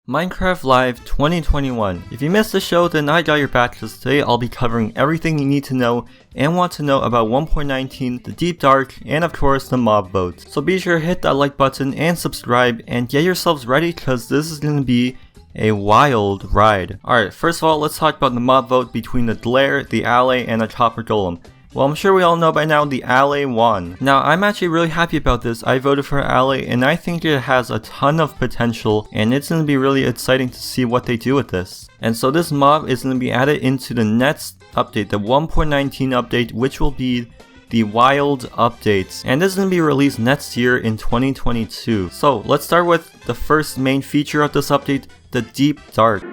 Minecraft Live 2021. If you missed the show, then I got your back, because today I'll be covering everything you need to know and want to know about 1.19, the Deep Dark, and of course the mob vote. So be sure to hit that like button and subscribe and get yourselves ready, because this is going to be a wild ride. Alright, first of all, let's talk about the mob vote between the Glare, the Alley, and the Copper Golem. Well, I'm sure we all know by now the Alley won. Now, I'm actually really happy about this. I voted for Alley, and I think it has a ton of potential, and it's going to be really exciting to see what they do with this. And so this mob is going to be added into the next update, the 1.19 update, which will be the Wild updates. And this is going to be released next year in 2022. So, let's start with the first main feature of this update, the Deep Dark.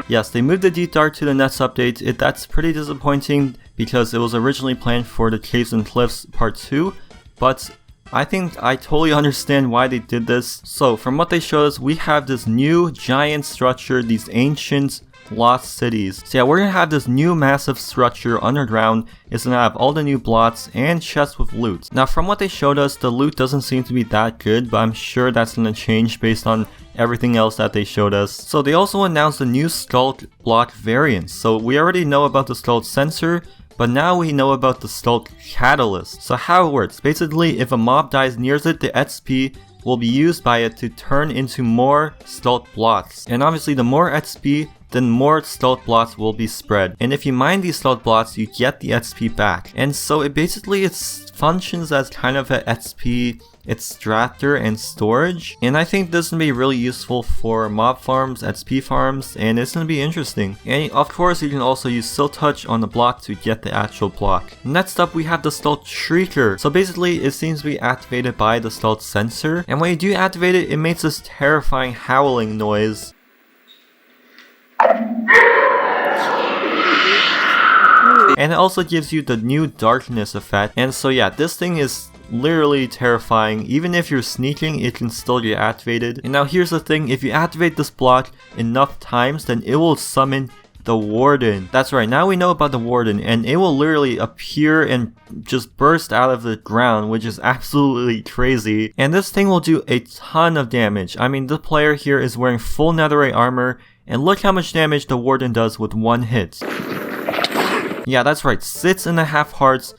Yes, they moved the Deep Dark to the next update. That's pretty disappointing because it was originally planned for the Caves and Cliffs Part 2, but I think I totally understand why they did this. So, from what they showed us, we have this new giant structure, these ancient lost cities. So yeah, we're gonna have this new massive structure underground. It's gonna have all the new blocks and chests with loot. Now, from what they showed us, the loot doesn't seem to be that good, but I'm sure that's gonna change based on everything else that they showed us. So they also announced a new Sculk block variant. So we already know about the Sculk sensor, but now we know about the Sculk catalyst. So how it works, basically if a mob dies near it, the XP will be used by it to turn into more Sculk blocks. And obviously the more XP, then more Sculk blocks will be spread. And if you mine these Sculk blocks, you get the XP back. And so it basically functions as kind of an XP extractor and storage. And I think this is going to be really useful for mob farms, XP farms, and it's going to be interesting. And of course you can also use Silk Touch on the block to get the actual block. Next up we have the Sculk Shrieker. So basically it seems to be activated by the Sculk sensor. And when you do activate it, it makes this terrifying howling noise. And it also gives you the new darkness effect. And so yeah, this thing is literally terrifying. Even if you're sneaking, it can still get activated. And now here's the thing, if you activate this block enough times, then it will summon the Warden. That's right, now we know about the Warden, and it will literally appear and just burst out of the ground, which is absolutely crazy. And this thing will do a ton of damage. I mean, the player here is wearing full netherite armor, and look how much damage the Warden does with one hit. Yeah, that's right, 6.5 hearts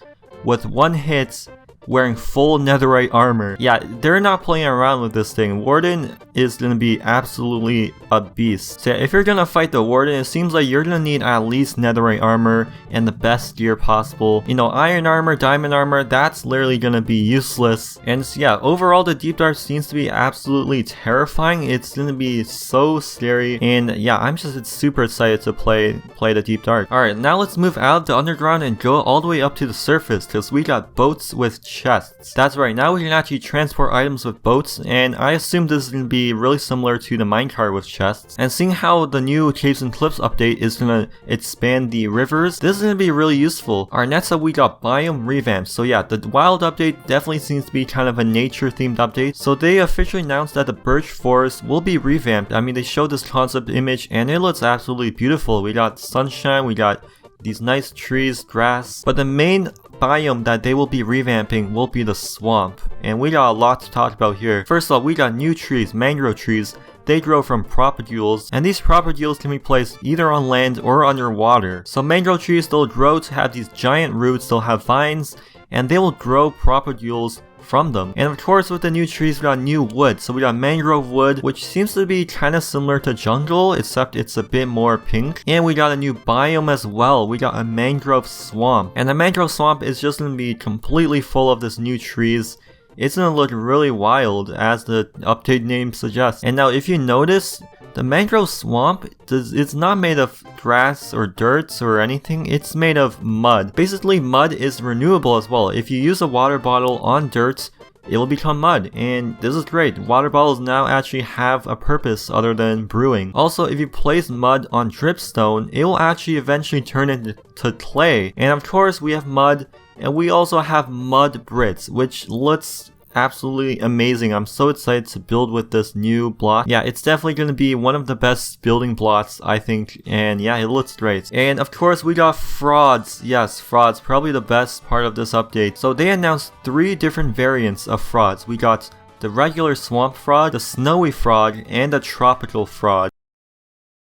with one hit, wearing full netherite armor. Yeah, they're not playing around with this thing. Warden is gonna be absolutely a beast. So yeah, if you're gonna fight the Warden, it seems like you're gonna need at least netherite armor and the best gear possible. You know, iron armor, diamond armor, that's literally gonna be useless. And so yeah, overall the Deep Dark seems to be absolutely terrifying. It's gonna be so scary, and yeah, I'm just super excited to play the Deep Dark. Alright, now let's move out of the underground and go all the way up to the surface, because we got boats with chests. That's right, now we can actually transport items with boats, and I assume this is going to be really similar to the minecart with chests. And seeing how the new Caves and Cliffs update is going to expand the rivers, this is going to be really useful. Alright, next up we got Biome Revamp. So yeah, the Wild update definitely seems to be kind of a nature themed update. So they officially announced that the Birch Forest will be revamped. I mean, they showed this concept image and it looks absolutely beautiful. We got sunshine, we got these nice trees, grass, but the main biome that they will be revamping will be the swamp, and we got a lot to talk about here. First off, we got new trees, mangrove trees. They grow from propagules, and these propagules can be placed either on land or underwater. So mangrove trees, they'll grow to have these giant roots, they'll have vines, and they will grow propagules from them. And of course, with the new trees, we got new wood. So we got mangrove wood, which seems to be kind of similar to jungle, except it's a bit more pink. And we got a new biome as well. We got a mangrove swamp, and the mangrove swamp is just going to be completely full of this new trees. It's going to look really wild, as the update name suggests. And now if you notice, the mangrove swamp, it's not made of grass or dirt or anything, it's made of mud. Basically, mud is renewable as well. If you use a water bottle on dirt, it will become mud, and this is great. Water bottles now actually have a purpose other than brewing. Also, if you place mud on dripstone, it will actually eventually turn into clay. And of course, we have mud, and we also have mud bricks, which looks absolutely amazing. I'm so excited to build with this new block. Yeah, it's definitely going to be one of the best building blocks, I think, and yeah, it looks great. And of course, we got frauds. Yes, frauds, probably the best part of this update. So they announced 3 different variants of frauds. We got the regular swamp frog, the snowy frog, and the tropical frog.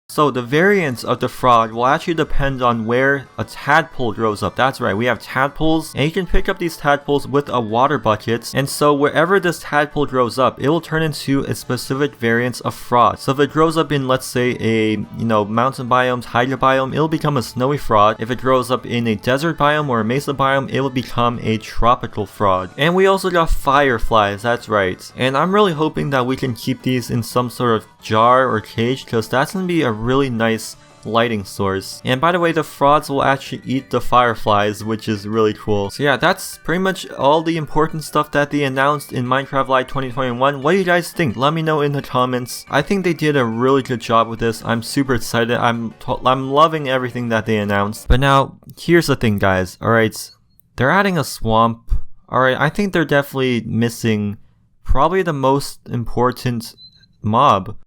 So the variants of the frog will actually depend on where a tadpole grows up. That's right, we have tadpoles, and you can pick up these tadpoles with a water bucket. And so wherever this tadpole grows up, it will turn into a specific variant of frog. So if it grows up in, let's say, a mountain biome, taiga biome, it'll become a snowy frog. If it grows up in a desert biome or a mesa biome, it will become a tropical frog. And we also got fireflies, that's right. And I'm really hoping that we can keep these in some sort of jar or cage, because that's gonna be a really nice lighting source. And by the way, the frogs will actually eat the fireflies, which is really cool. So yeah, that's pretty much all the important stuff that they announced in Minecraft Live 2021. What do you guys think? Let me know in the comments. I think they did a really good job with this. I'm super excited. I'm loving everything that they announced. But now, here's the thing, guys. Alright, they're adding a swamp. Alright, I think they're definitely missing probably the most important mob.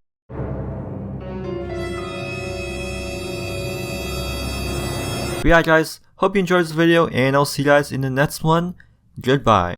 But yeah, guys, hope you enjoyed this video, and I'll see you guys in the next one. Goodbye.